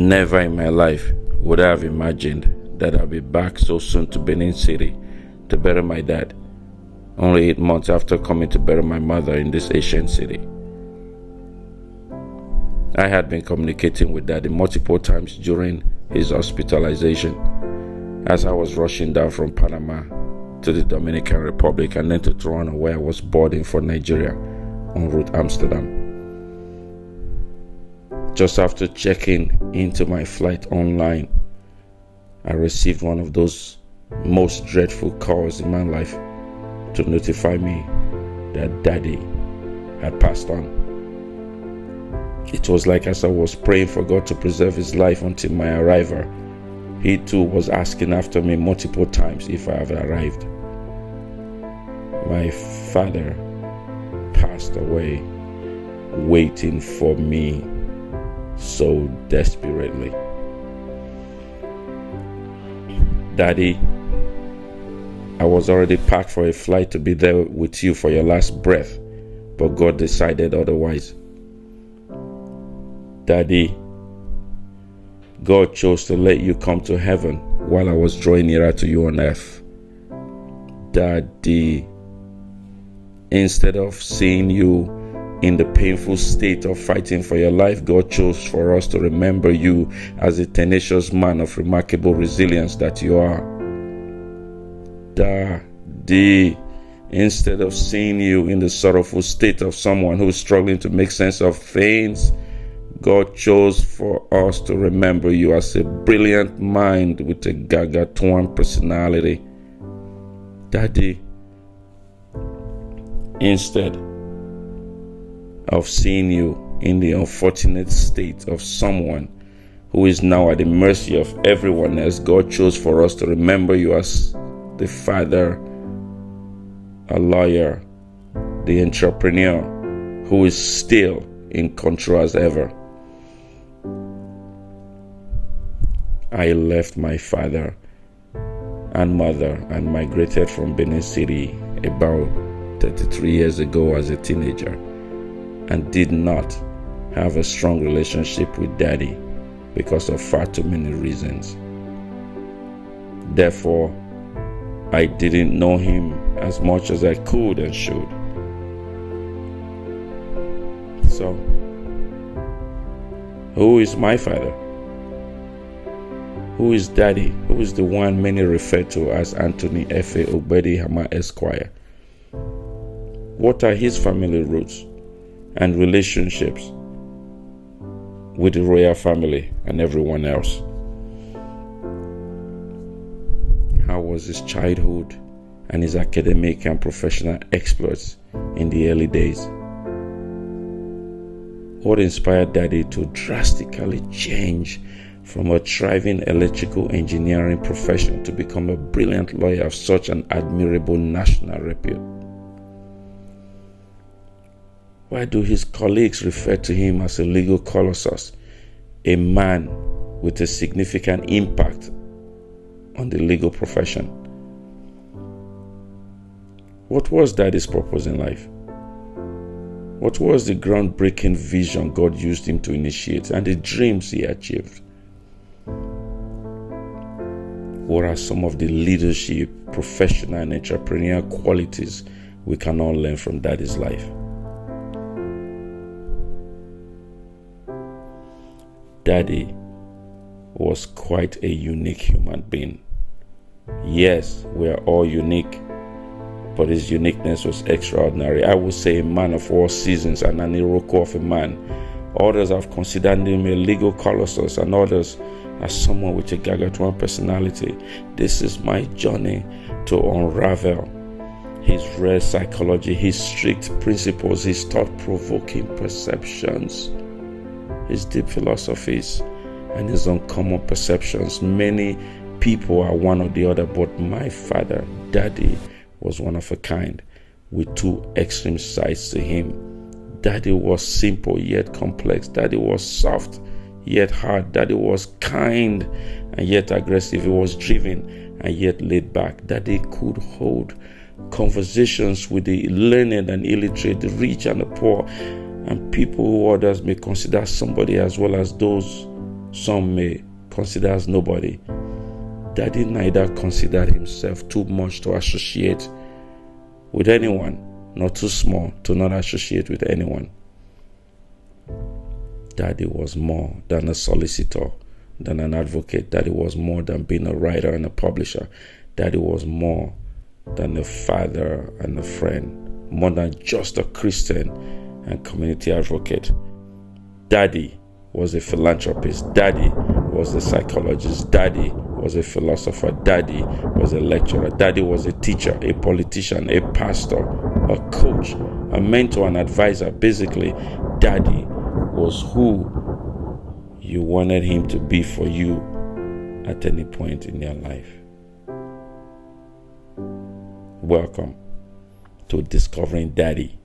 Never in my life would I have imagined that I'll be back so soon to Benin City to bury my dad, only 8 months after coming to bury my mother in this ancient city. I had been communicating with Daddy multiple times during his hospitalization as I was rushing down from Panama to the Dominican Republic and then to Toronto, where I was boarding for Nigeria en route Amsterdam. Just after checking into my flight online, I received one of those most dreadful calls in my life to notify me that Daddy had passed on. It was like as I was praying for God to preserve his life until my arrival, he too was asking after me multiple times if I have arrived. My father passed away waiting for me so desperately. Daddy, I was already packed for a flight to be there with you for your last breath, but God decided otherwise. Daddy, God chose to let you come to heaven while I was drawing nearer to you on earth. Daddy, instead of seeing you in the painful state of fighting for your life, God chose for us to remember you as a tenacious man of remarkable resilience that you are. Daddy, instead of seeing you in the sorrowful state of someone who is struggling to make sense of things, God chose for us to remember you as a brilliant mind with a gargantuan personality. Daddy, instead of seeing you in the unfortunate state of someone who is now at the mercy of everyone else, God chose for us to remember you as the father, a lawyer, the entrepreneur who is still in control as ever. I left my father and mother and migrated from Benin City about 33 years ago as a teenager, and did not have a strong relationship with Daddy because of far too many reasons. Therefore, I didn't know him as much as I could and should. So, who is my father? Who is Daddy? Who is the one many refer to as Anthony Efe Obedi Ihama Esquire? What are his family roots and relationships with the royal family and everyone else? How was his childhood and his academic and professional exploits in the early days? What inspired Daddy to drastically change from a thriving electrical engineering profession to become a brilliant lawyer of such an admirable national repute? Why do his colleagues refer to him as a legal Colossus, a man with a significant impact on the legal profession? What was Daddy's purpose in life? What was the groundbreaking vision God used him to initiate and the dreams he achieved? What are some of the leadership, professional, and entrepreneurial qualities we can all learn from Daddy's life? Daddy was quite a unique human being. Yes, we are all unique, but his uniqueness was extraordinary. I would say a man of all seasons and an Iroko of a man. Others have considered him a legal Colossus, and others as someone with a gargantuan personality. This is my journey to unravel his rare psychology, his strict principles, his thought-provoking perceptions, his deep philosophies, and his uncommon perceptions. Many people are one or the other, but my father, Daddy, was one of a kind with two extreme sides to him. Daddy was simple yet complex. Daddy was soft yet hard. Daddy was kind and yet aggressive. He was driven and yet laid back. Daddy could hold conversations with the learned and illiterate, the rich and the poor, and people who others may consider somebody, as well as those some may consider as nobody, Daddy neither considered himself too much to associate with anyone, nor too small to not associate with anyone. Daddy was more than a solicitor, than an advocate. Daddy was more than being a writer and a publisher. Daddy was more than a father and a friend, more than just a Christian and community advocate. Daddy was a philanthropist. Daddy was a psychologist. Daddy was a philosopher. Daddy was a lecturer. Daddy was a teacher, a politician, a pastor, a coach, a mentor, an advisor. Basically, Daddy was who you wanted him to be for you at any point in your life. Welcome to Discovering Daddy,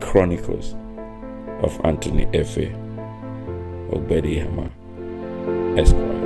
Chronicles of Anthony Efe Ogbede Ihama, Esquire.